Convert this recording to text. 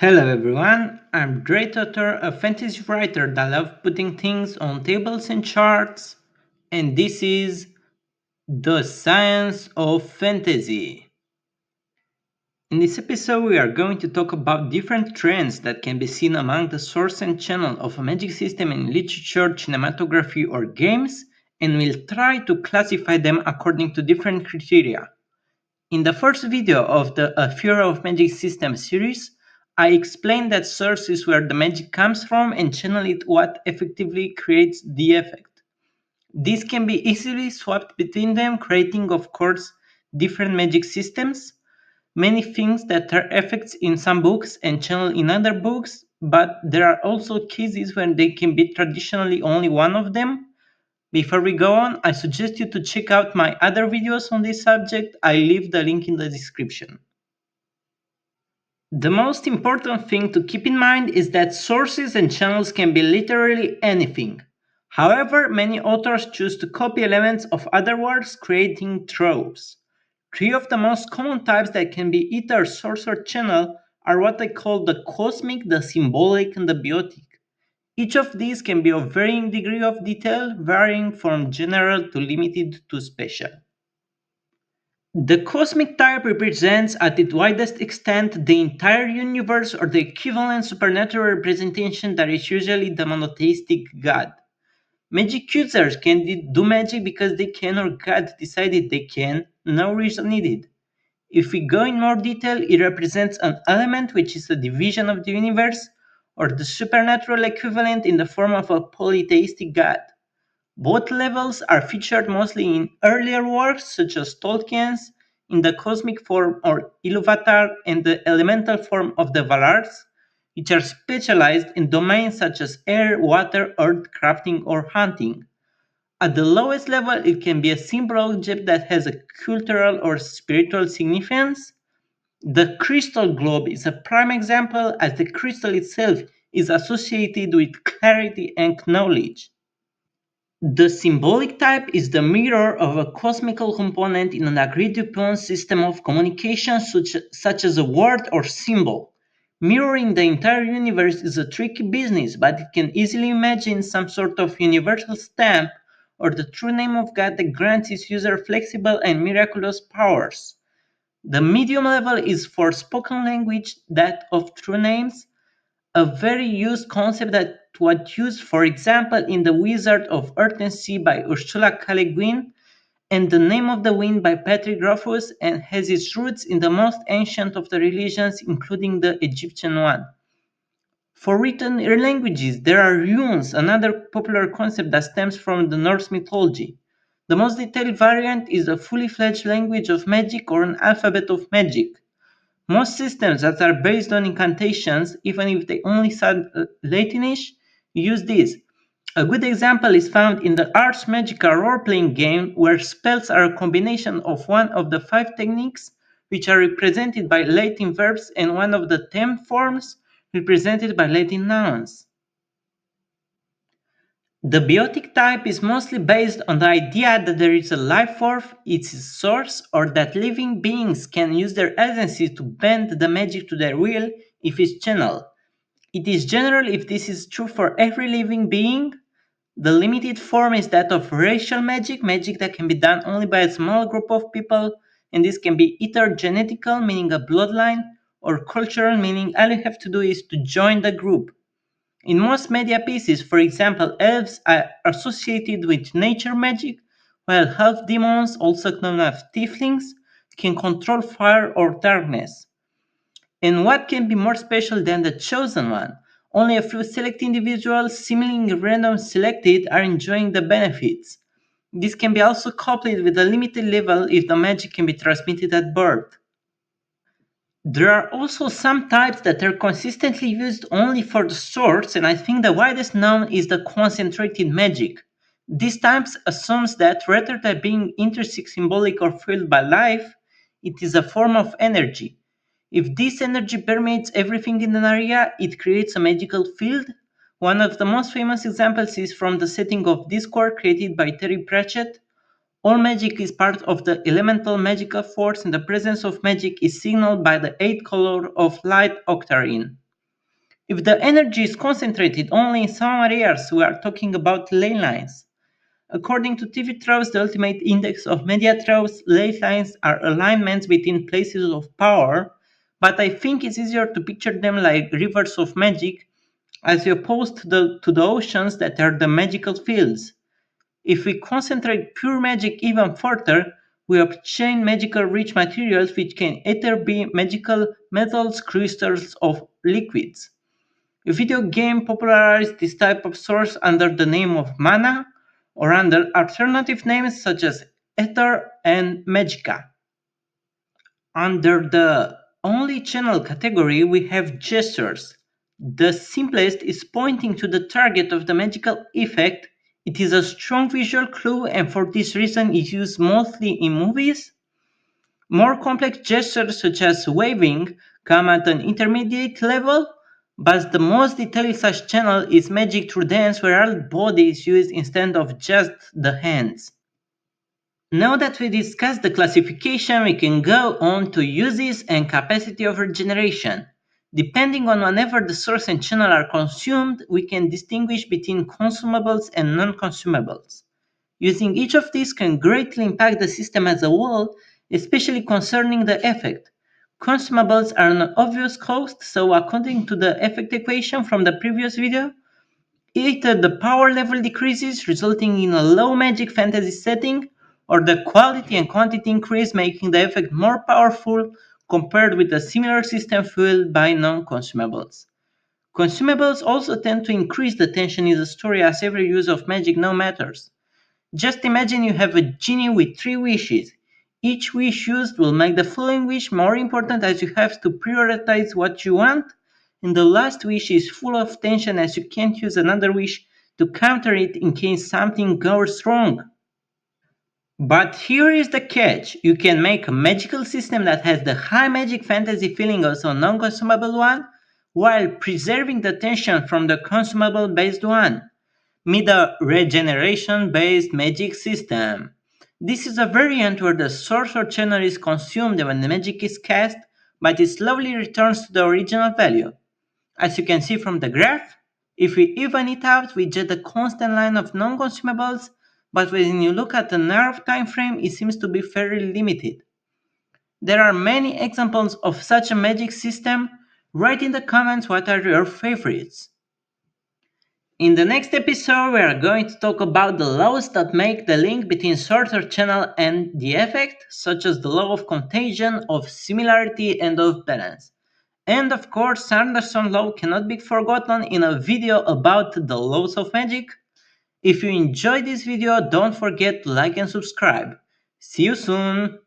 Hello everyone, I'm Great Author, a fantasy writer that loves putting things on tables and charts, and this is The Science of Fantasy. In this episode, we are going to talk about different trends that can be seen among the source and channel of a magic system in literature, cinematography, or games, and we'll try to classify them according to different criteria. In the first video of the A Fear of Magic System series, I explained that source is where the magic comes from and channel it what effectively creates the effect. These can be easily swapped between them, creating, of course, different magic systems. Many things that are effects in some books and channel in other books, but there are also cases when they can be traditionally only one of them. Before we go on, I suggest you to check out my other videos on this subject. I leave the link in the description. The most important thing to keep in mind is that sources and channels can be literally anything. However, many authors choose to copy elements of other works, creating tropes. Three of the most common types that can be either source or channel are what I call the cosmic, the symbolic, and the biotic. Each of these can be of varying degree of detail, varying from general to limited to special. The cosmic type represents, at its widest extent, the entire universe or the equivalent supernatural representation that is usually the monotheistic God. Magic users can do magic because they can or God decided they can, no reason needed. If we go in more detail, it represents an element which is a division of the universe, or the supernatural equivalent in the form of a polytheistic God. Both levels are featured mostly in earlier works such as Tolkien's, in the cosmic form or Iluvatar and the elemental form of the Valars, which are specialized in domains such as air, water, earth, crafting, or hunting. At the lowest level, it can be a simple object that has a cultural or spiritual significance. The crystal globe is a prime example as the crystal itself is associated with clarity and knowledge. The symbolic type is the mirror of a cosmical component in an agreed upon system of communication such as a word or symbol. Mirroring the entire universe is a tricky business, but it can easily imagine some sort of universal stamp or the true name of God that grants its user flexible and miraculous powers. The medium level is for spoken language, that of true names, a very used concept that was used, for example, in The Wizard of Earth and Sea by Ursula K. Le Guin and The Name of the Wind by Patrick Rothfuss, and has its roots in the most ancient of the religions, including the Egyptian one. For written languages, there are runes, another popular concept that stems from the Norse mythology. The most detailed variant is a fully fledged language of magic or an alphabet of magic. Most systems that are based on incantations, even if they only sound Latinish, use this. A good example is found in the Ars Magica role-playing game, where spells are a combination of one of the five techniques, which are represented by Latin verbs, and one of the 10 forms, represented by Latin nouns. The biotic type is mostly based on the idea that there is a life force, its source, or that living beings can use their agency to bend the magic to their will if it's channeled. It is general if this is true for every living being. The limited form is that of racial magic, magic that can be done only by a small group of people, and this can be either genetical, meaning a bloodline, or cultural, meaning all you have to do is to join the group. In most media pieces, for example, elves are associated with nature magic, while half demons, also known as tieflings, can control fire or darkness. And what can be more special than the chosen one? Only a few select individuals, seemingly random selected, are enjoying the benefits. This can be also coupled with a limited level if the magic can be transmitted at birth. There are also some types that are consistently used only for the source, and I think the widest known is the concentrated magic. This type assumes that rather than being intrinsic, symbolic, or fueled by life, it is a form of energy. If this energy permeates everything in an area, it creates a magical field. One of the most famous examples is from the setting of Discord created by Terry Pratchett. All magic is part of the elemental magical force, and the presence of magic is signaled by the 8 color of light octarine. If the energy is concentrated only in some areas, we are talking about ley lines. According to TV tropes, the ultimate index of media tropes, ley lines are alignments between places of power, but I think it's easier to picture them like rivers of magic as opposed to the oceans that are the magical fields. If we concentrate pure magic even further, we obtain magical rich materials which can either be magical metals, crystals, or liquids. A video game popularized this type of source under the name of mana or under alternative names such as ether and magica. Under the only channel category, we have gestures. The simplest is pointing to the target of the magical effect. It is a strong visual clue, and for this reason, is used mostly in movies. More complex gestures, such as waving, come at an intermediate level, but the most detailed such channel is magic through dance, where all body is used instead of just the hands. Now that we discussed the classification, we can go on to uses and capacity of regeneration. Depending on whenever the source and channel are consumed, we can distinguish between consumables and non-consumables. Using each of these can greatly impact the system as a whole, especially concerning the effect. Consumables are an obvious cost, so according to the effect equation from the previous video, either the power level decreases, resulting in a low magic fantasy setting, or the quality and quantity increase, making the effect more powerful compared with a similar system fueled by non consumables. Consumables also tend to increase the tension in the story as every use of magic now matters. Just imagine you have a genie with three wishes. Each wish used will make the following wish more important as you have to prioritize what you want, and the last wish is full of tension as you can't use another wish to counter it in case something goes wrong. But here is the catch, you can make a magical system that has the high magic fantasy feeling of a non consumable one, while preserving the tension from the consumable based one. Meet the regeneration based magic system. This is a variant where the source or channel is consumed when the magic is cast, but it slowly returns to the original value. As you can see from the graph, if we even it out, we get a constant line of non-consumables, but when you look at the narrow time frame, it seems to be fairly limited. There are many examples of such a magic system. Write in the comments what are your favorites. In the next episode, we are going to talk about the laws that make the link between sorter channel and the effect, such as the law of contagion, of similarity, and of balance. And of course, Sanderson law cannot be forgotten in a video about the laws of magic. If you enjoyed this video, don't forget to like and subscribe. See you soon!